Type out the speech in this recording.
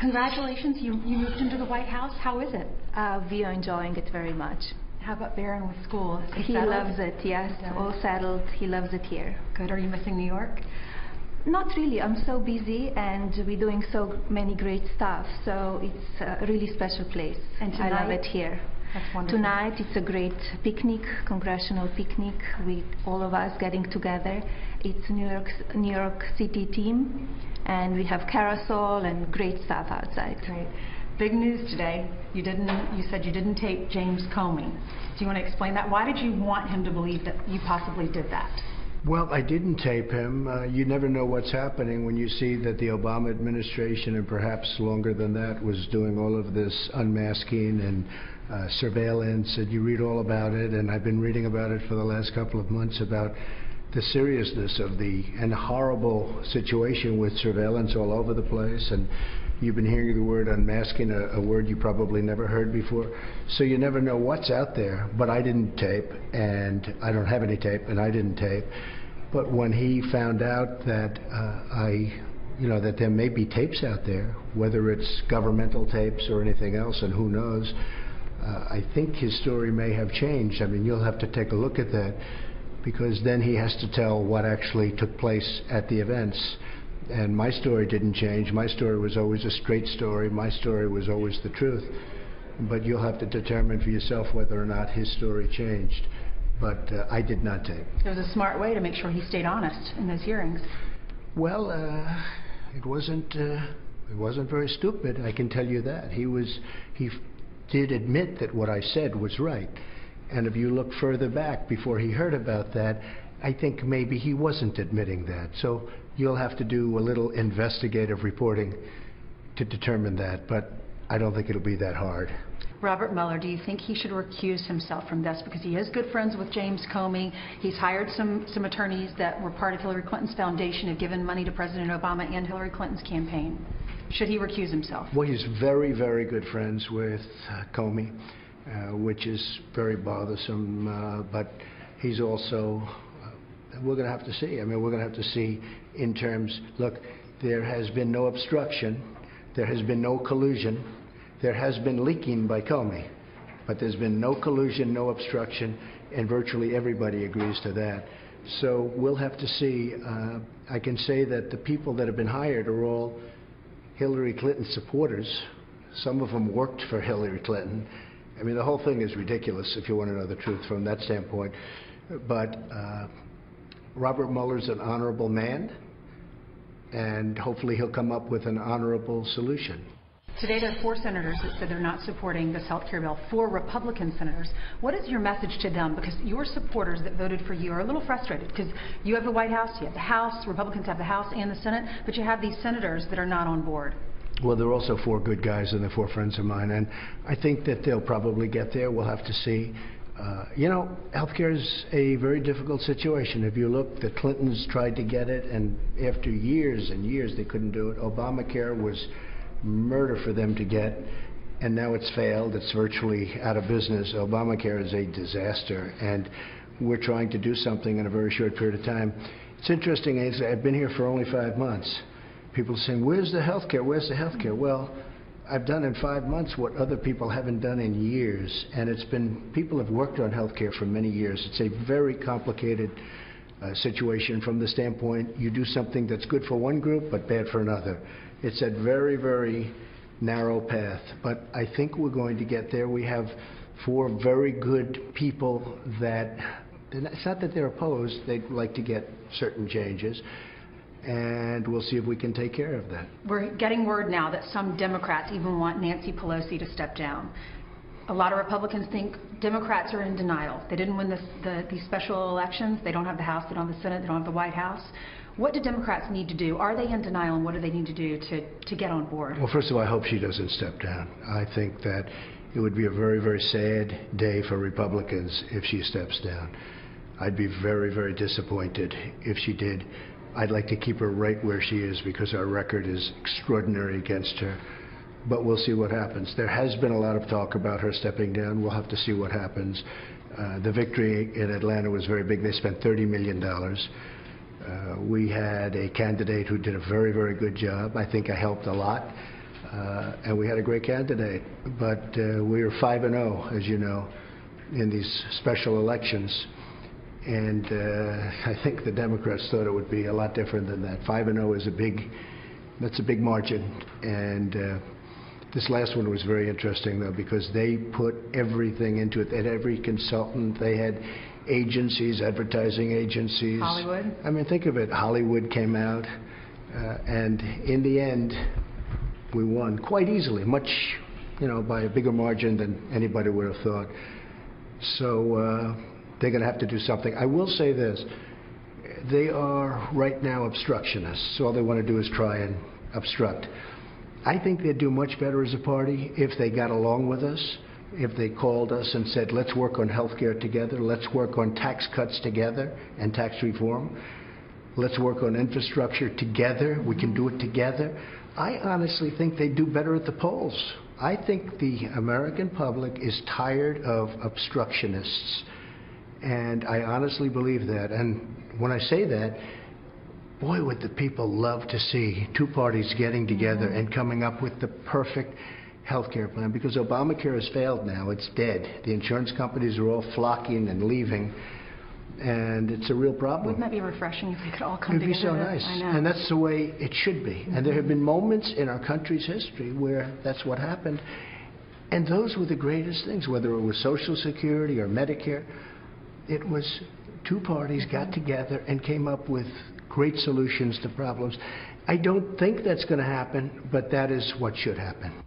Congratulations, you moved into the White House. How is it? We are enjoying it very much. How about Barron with school? He loves it, yes. All settled. He loves it here. Good. Are you missing New York? Not really. I'm so busy and we're doing so many great stuff. So it's a really special place. And tonight, I love it here. That's wonderful. Tonight it's a great picnic, congressional picnic with all of us getting together. It's New York City team and we have carousel and great stuff outside. Great. Big news today. You said you didn't tape James Comey. Do you want to explain that? Why did you want him to believe that you possibly did that? Well, I didn't tape him. You never know what's happening when you see that the Obama administration, and perhaps longer than that, was doing all of this unmasking and surveillance, and you read all about it, and I've been reading about it for the last couple of months about the seriousness of and horrible situation with surveillance all over the place, and you've been hearing the word unmasking, a word you probably never heard before. So you never know what's out there, but I didn't tape, and I don't have any tape, and I didn't tape. But when he found out that that there may be tapes out there, whether it's governmental tapes or anything else, and who knows, I think his story may have changed. I mean, you'll have to take a look at that, because then he has to tell what actually took place at the events. And my story didn't change. My story was always a straight story. My story was always the truth. But you'll have to determine for yourself whether or not his story changed. But I did not tape. It was a smart way to make sure he stayed honest in those hearings. Well, it wasn't very stupid, I can tell you that. He did admit that what I said was right. And if you look further back before he heard about that, I think maybe he wasn't admitting that. So you'll have to do a little investigative reporting to determine that, but I don't think it'll be that hard. Robert Mueller, do you think he should recuse himself from this? Because he is good friends with James Comey. He's hired some attorneys that were part of Hillary Clinton's foundation, have given money to President Obama and Hillary Clinton's campaign. Should he recuse himself? Well, he's very, very good friends with Comey, which is very bothersome, but he's also, we're going to have to see. I mean, we're going to have to see in terms, look, there has been no obstruction, there has been no collusion, there has been leaking by Comey, but there's been no collusion, no obstruction, and virtually everybody agrees to that. So we'll have to see. I can say that the people that have been hired are all Hillary Clinton supporters. Some of them worked for Hillary Clinton. I mean, the whole thing is ridiculous if you want to know the truth from that standpoint. But Robert Mueller's an honorable man, and hopefully he'll come up with an honorable solution. Today there are 4 senators that said they're not supporting this health care bill, 4 Republican senators. What is your message to them? Because your supporters that voted for you are a little frustrated because you have the White House, you have the House, Republicans have the House and the Senate, but you have these senators that are not on board. Well, there are also 4 good guys and they're 4 friends of mine, and I think that they'll probably get there. We'll have to see. You know, healthcare is a very difficult situation. If you look, the Clintons tried to get it, and after years and years they couldn't do it. Obamacare was murder for them to get, and now it's failed. It's virtually out of business. Obamacare is a disaster, and we're trying to do something in a very short period of time. It's interesting, I've been here for only 5 months. People are saying, where's the health care? Where's the health care? Well, I've done in 5 months what other people haven't done in years, and it's been, people have worked on health care for many years. It's a very complicated situation from the standpoint you do something that's good for one group but bad for another. It's a very, very narrow path, but I think we're going to get there. We have 4 very good people that, it's not that they're opposed, they'd like to get certain changes, and we'll see if we can take care of that. We're getting word now that some Democrats even want Nancy Pelosi to step down. A lot of Republicans think Democrats are in denial. They didn't win these special elections. They don't have the House, they don't have the Senate, they don't have the White House. What do Democrats need to do? Are they in denial, and what do they need to do to get on board? Well, first of all, I hope she doesn't step down. I think that it would be a very, very sad day for Republicans if she steps down. I'd be very, very disappointed if she did. I'd like to keep her right where she is because our record is extraordinary against her. But we'll see what happens. There has been a lot of talk about her stepping down. We'll have to see what happens. The victory in Atlanta was very big. They spent $30 million. We had a candidate who did a very, very good job. I think I helped a lot. and we had a great candidate. But we were 5-0, as you know, in these special elections. And I think the Democrats thought it would be a lot different than that. 5-0 is that's a big margin. And this last one was very interesting, though, because they put everything into it. They had every consultant. They had agencies, advertising agencies. Hollywood. I mean, think of it. Hollywood came out. And in the end, we won quite easily, much, by a bigger margin than anybody would have thought. So they're going to have to do something. I will say this. They are right now obstructionists. All they want to do is try and obstruct. I think they'd do much better as a party if they got along with us, if they called us and said, let's work on health care together, let's work on tax cuts together and tax reform, let's work on infrastructure together, we can do it together. I honestly think they'd do better at the polls. I think the American public is tired of obstructionists. And I honestly believe that. And when I say that, boy, would the people love to see two parties getting together and coming up with the perfect health care plan. Because Obamacare has failed now. It's dead. The insurance companies are all flocking and leaving. And it's a real problem. Wouldn't that be refreshing if we could all come together? It'd be so together? nice. I know. And that's the way it should be. And there have been moments in our country's history where that's what happened. And those were the greatest things, whether it was Social Security or Medicare. It was two parties got together and came up with great solutions to problems. I don't think that's going to happen, but that is what should happen.